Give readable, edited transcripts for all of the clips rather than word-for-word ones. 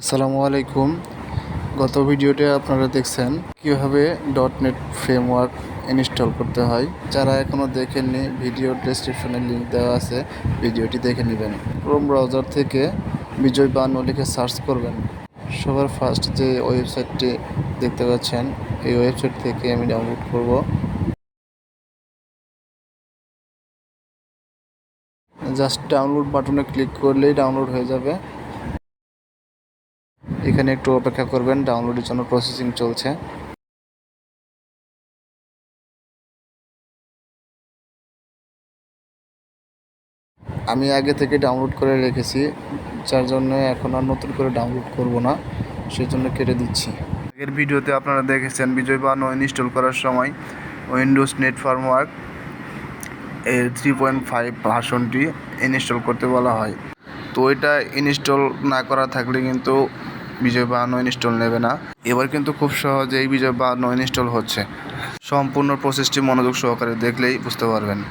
আসসালামু আলাইকুম। গত ভিডিওতে আপনারা দেখছেন কীভাবে .NET ফ্রেমওয়ার্ক ইনস্টল করতে হয়। যারা এখনও দেখেননি, ভিডিও ডেসক্রিপশনে লিঙ্ক দেওয়া আছে, ভিডিওটি দেখে নেবেন। ক্রোম ব্রাউজার থেকে বিজয় বায়ান্ন লিখে সার্চ করবেন। সবার ফার্স্ট যে ওয়েবসাইটটি দেখতে পাচ্ছেন, এই ওয়েবসাইট থেকে আমি ডাউনলোড করব। জাস্ট ডাউনলোড বাটনে ক্লিক করলেই ডাউনলোড হয়ে যাবে। এখানে একটু অপেক্ষা করবেন, ডাউনলোডের জন্য প্রসেসিং চলছে। আমি আগে থেকে ডাউনলোড করে রেখেছি, যার জন্য এখন আর নতুন করে ডাউনলোড করব না, সেই জন্য কেটে দিচ্ছি। আগের ভিডিওতে আপনারা দেখেছেন বিজয় বায়ান্ন ইনস্টল করার সময় উইন্ডোজ নেট ফ্রেমওয়ার্ক এর 3.5 ভার্সনটি ইনস্টল করতে বলা হয়। তো এটা ইনস্টল না করা থাকলে কিন্তু বিজয় বায়ান্ন ইনস্টল নেবে না। এবার কিন্তু খুব সহজেই বিজয় বায়ান্ন ইনস্টল হচ্ছে। সম্পূর্ণ প্রসেসটি মনোযোগ সহকারে দেখলেই বুঝতে পারবেন।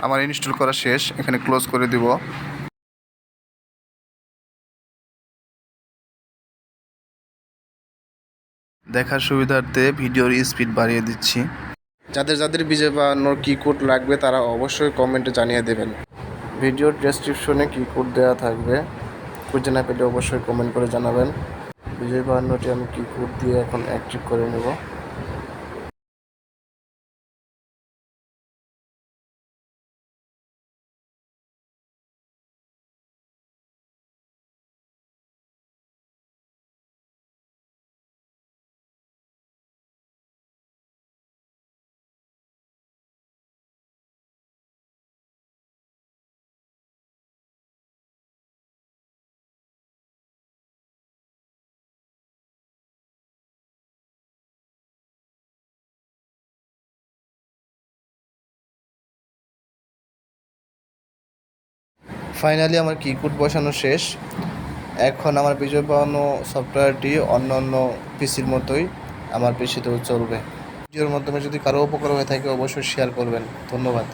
আমার ইনস্টল করা শেষ, এখানে ক্লোজ করে দিব। দেখার সুবিধার্থে ভিডিওর স্পিড বাড়িয়ে দিচ্ছি। যাদের যাদের বিজয় বায়ান্নর কিবোর্ড লাগবে তারা অবশ্যই কমেন্টে জানিয়ে দেবেন। ভিডিওর ডেসক্রিপশনে কিবোর্ড দেওয়া থাকবে, খুঁজে না পেলে অবশ্যই কমেন্ট করে জানাবেন। বিজয় বায়ান্নটি আমি কিবোর্ড দিয়ে এখন অ্যাক্টিভ করে নেব। ফাইনালি আমার কিবোর্ড বসানো শেষ। এখন আমার বিজয় বায়ান্ন সফটওয়্যারটি অন্য পিসির মতোই আমার পিসিতেও চলবে। ভিডিওর মাধ্যমে যদি কারো উপকার হয়ে থাকে অবশ্যই শেয়ার করবেন। ধন্যবাদ।